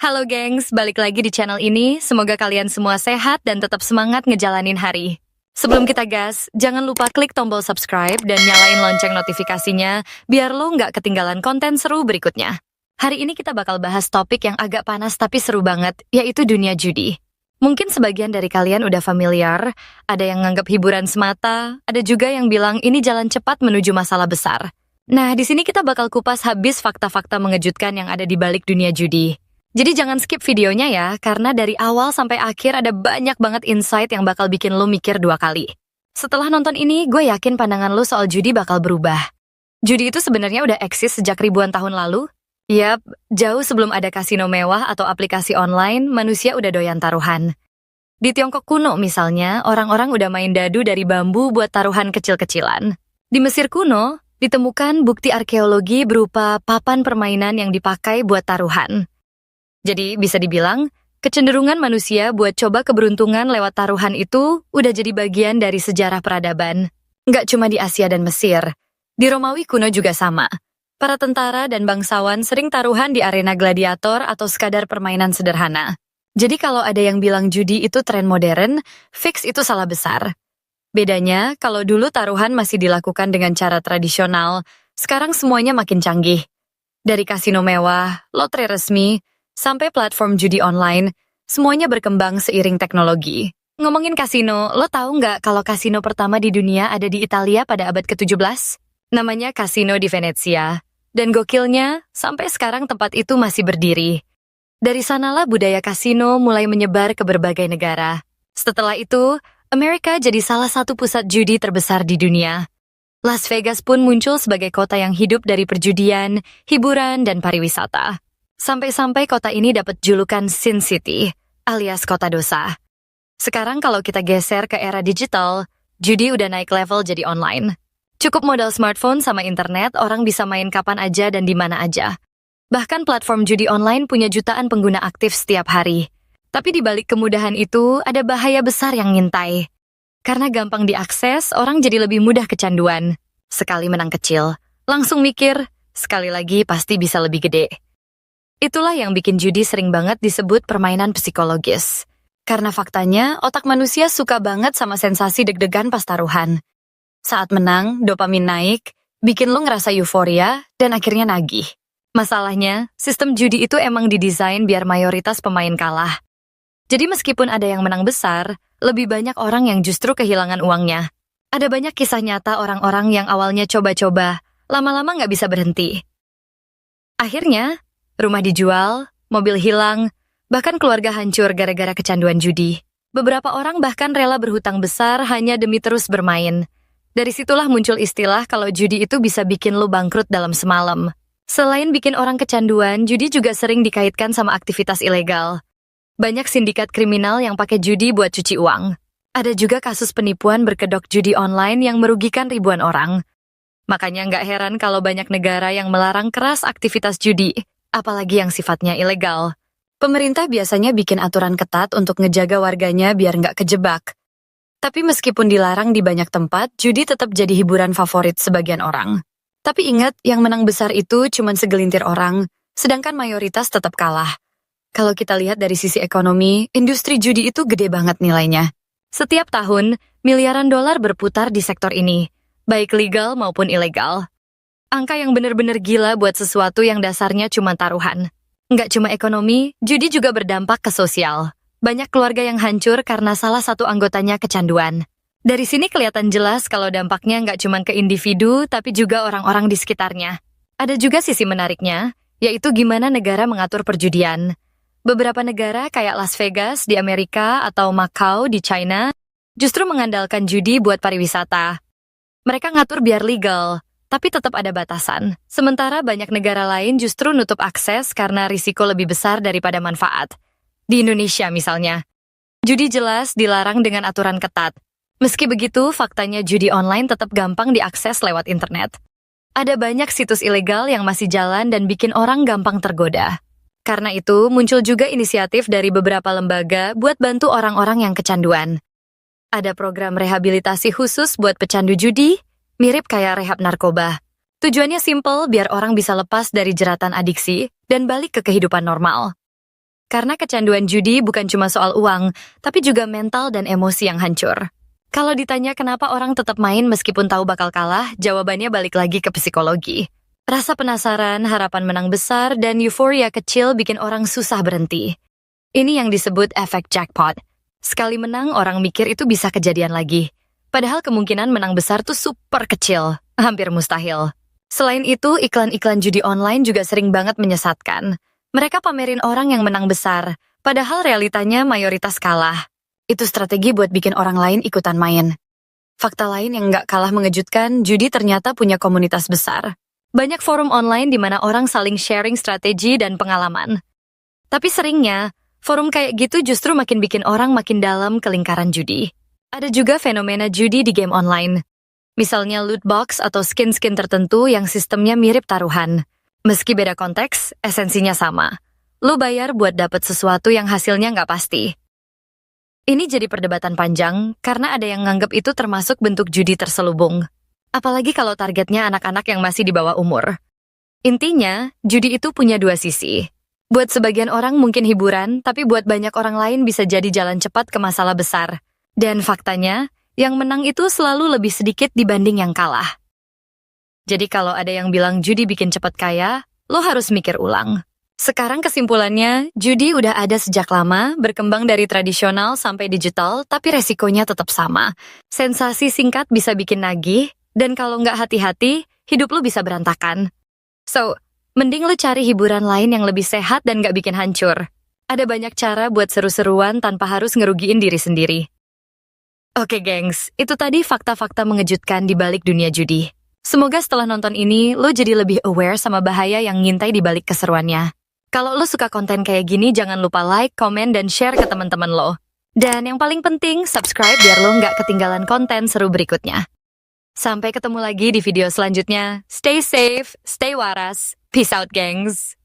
Halo gengs, balik lagi di channel ini. Semoga kalian semua sehat dan tetap semangat ngejalanin hari. Sebelum kita gas, jangan lupa klik tombol subscribe dan nyalain lonceng notifikasinya biar lo nggak ketinggalan konten seru berikutnya. Hari ini kita bakal bahas topik yang agak panas tapi seru banget, yaitu dunia judi. Mungkin sebagian dari kalian udah familiar, ada yang nganggap hiburan semata, ada juga yang bilang ini jalan cepat menuju masalah besar. Nah, di sini kita bakal kupas habis fakta-fakta mengejutkan yang ada di balik dunia judi. Jadi jangan skip videonya ya, karena dari awal sampai akhir ada banyak banget insight yang bakal bikin lo mikir 2 kali. Setelah nonton ini, gue yakin pandangan lo soal judi bakal berubah. Judi itu sebenarnya udah eksis sejak ribuan tahun lalu. Yap, jauh sebelum ada kasino mewah atau aplikasi online, manusia udah doyan taruhan. Di Tiongkok kuno misalnya, orang-orang udah main dadu dari bambu buat taruhan kecil-kecilan. Di Mesir kuno, ditemukan bukti arkeologi berupa papan permainan yang dipakai buat taruhan. Jadi bisa dibilang, kecenderungan manusia buat coba keberuntungan lewat taruhan itu udah jadi bagian dari sejarah peradaban. Nggak cuma di Asia dan Mesir, di Romawi kuno juga sama. Para tentara dan bangsawan sering taruhan di arena gladiator atau sekadar permainan sederhana. Jadi kalau ada yang bilang judi itu tren modern, fix itu salah besar. Bedanya, kalau dulu taruhan masih dilakukan dengan cara tradisional, sekarang semuanya makin canggih. Dari kasino mewah, lotre resmi, sampai platform judi online, semuanya berkembang seiring teknologi. Ngomongin kasino, lo tahu nggak kalau kasino pertama di dunia ada di Italia pada abad ke-17? Namanya Casino di Venezia. Dan gokilnya, sampai sekarang tempat itu masih berdiri. Dari sanalah budaya kasino mulai menyebar ke berbagai negara. Setelah itu, Amerika jadi salah satu pusat judi terbesar di dunia. Las Vegas pun muncul sebagai kota yang hidup dari perjudian, hiburan, dan pariwisata. Sampai-sampai kota ini dapat julukan Sin City, alias kota dosa. Sekarang kalau kita geser ke era digital, judi udah naik level jadi online. Cukup modal smartphone sama internet, orang bisa main kapan aja dan di mana aja. Bahkan platform judi online punya jutaan pengguna aktif setiap hari. Tapi di balik kemudahan itu, ada bahaya besar yang ngintai. Karena gampang diakses, orang jadi lebih mudah kecanduan. Sekali menang kecil, langsung mikir, sekali lagi pasti bisa lebih gede. Itulah yang bikin judi sering banget disebut permainan psikologis. Karena faktanya, otak manusia suka banget sama sensasi deg-degan pas taruhan. Saat menang, dopamin naik, bikin lo ngerasa euforia, dan akhirnya nagih. Masalahnya, sistem judi itu emang didesain biar mayoritas pemain kalah. Jadi meskipun ada yang menang besar, lebih banyak orang yang justru kehilangan uangnya. Ada banyak kisah nyata orang-orang yang awalnya coba-coba, lama-lama nggak bisa berhenti. Akhirnya, rumah dijual, mobil hilang, bahkan keluarga hancur gara-gara kecanduan judi. Beberapa orang bahkan rela berhutang besar hanya demi terus bermain. Dari situlah muncul istilah kalau judi itu bisa bikin lo bangkrut dalam semalam. Selain bikin orang kecanduan, judi juga sering dikaitkan sama aktivitas ilegal. Banyak sindikat kriminal yang pakai judi buat cuci uang. Ada juga kasus penipuan berkedok judi online yang merugikan ribuan orang. Makanya nggak heran kalau banyak negara yang melarang keras aktivitas judi, apalagi yang sifatnya ilegal. Pemerintah biasanya bikin aturan ketat untuk ngejaga warganya biar nggak kejebak. Tapi meskipun dilarang di banyak tempat, judi tetap jadi hiburan favorit sebagian orang. Tapi ingat, yang menang besar itu cuma segelintir orang, sedangkan mayoritas tetap kalah. Kalau kita lihat dari sisi ekonomi, industri judi itu gede banget nilainya. Setiap tahun, miliaran dolar berputar di sektor ini, baik legal maupun ilegal. Angka yang bener-bener gila buat sesuatu yang dasarnya cuma taruhan. Nggak cuma ekonomi, judi juga berdampak ke sosial. Banyak keluarga yang hancur karena salah satu anggotanya kecanduan. Dari sini kelihatan jelas kalau dampaknya nggak cuma ke individu, tapi juga orang-orang di sekitarnya. Ada juga sisi menariknya, yaitu gimana negara mengatur perjudian. Beberapa negara kayak Las Vegas di Amerika atau Macau di China justru mengandalkan judi buat pariwisata. Mereka ngatur biar legal, tapi tetap ada batasan. Sementara banyak negara lain justru nutup akses karena risiko lebih besar daripada manfaat. Di Indonesia misalnya, judi jelas dilarang dengan aturan ketat. Meski begitu, faktanya judi online tetap gampang diakses lewat internet. Ada banyak situs ilegal yang masih jalan dan bikin orang gampang tergoda. Karena itu, muncul juga inisiatif dari beberapa lembaga buat bantu orang-orang yang kecanduan. Ada program rehabilitasi khusus buat pecandu judi, mirip kayak rehab narkoba. Tujuannya simpel biar orang bisa lepas dari jeratan adiksi dan balik ke kehidupan normal. Karena kecanduan judi bukan cuma soal uang, tapi juga mental dan emosi yang hancur. Kalau ditanya kenapa orang tetap main meskipun tahu bakal kalah, jawabannya balik lagi ke psikologi. Rasa penasaran, harapan menang besar, dan euforia kecil bikin orang susah berhenti. Ini yang disebut efek jackpot. Sekali menang, orang mikir itu bisa kejadian lagi. Padahal kemungkinan menang besar tuh super kecil, hampir mustahil. Selain itu, iklan-iklan judi online juga sering banget menyesatkan. Mereka pamerin orang yang menang besar, padahal realitanya mayoritas kalah. Itu strategi buat bikin orang lain ikutan main. Fakta lain yang nggak kalah mengejutkan, judi ternyata punya komunitas besar. Banyak forum online di mana orang saling sharing strategi dan pengalaman. Tapi seringnya, forum kayak gitu justru makin bikin orang makin dalam ke lingkaran judi. Ada juga fenomena judi di game online. Misalnya loot box atau skin-skin tertentu yang sistemnya mirip taruhan. Meski beda konteks, esensinya sama. Lo bayar buat dapet sesuatu yang hasilnya nggak pasti. Ini jadi perdebatan panjang karena ada yang nganggep itu termasuk bentuk judi terselubung. Apalagi kalau targetnya anak-anak yang masih di bawah umur. Intinya, judi itu punya dua sisi. Buat sebagian orang mungkin hiburan, tapi buat banyak orang lain bisa jadi jalan cepat ke masalah besar. Dan faktanya, yang menang itu selalu lebih sedikit dibanding yang kalah. Jadi kalau ada yang bilang judi bikin cepat kaya, lo harus mikir ulang. Sekarang kesimpulannya, judi udah ada sejak lama, berkembang dari tradisional sampai digital, tapi resikonya tetap sama. Sensasi singkat bisa bikin nagih, dan kalau nggak hati-hati, hidup lo bisa berantakan. So, mending lo cari hiburan lain yang lebih sehat dan nggak bikin hancur. Ada banyak cara buat seru-seruan tanpa harus ngerugiin diri sendiri. Oke gengs, itu tadi fakta-fakta mengejutkan di balik dunia judi. Semoga setelah nonton ini, lo jadi lebih aware sama bahaya yang ngintai di balik keseruannya. Kalau lo suka konten kayak gini, jangan lupa like, komen, dan share ke teman-teman lo. Dan yang paling penting, subscribe biar lo nggak ketinggalan konten seru berikutnya. Sampai ketemu lagi di video selanjutnya. Stay safe, stay waras. Peace out, gengs.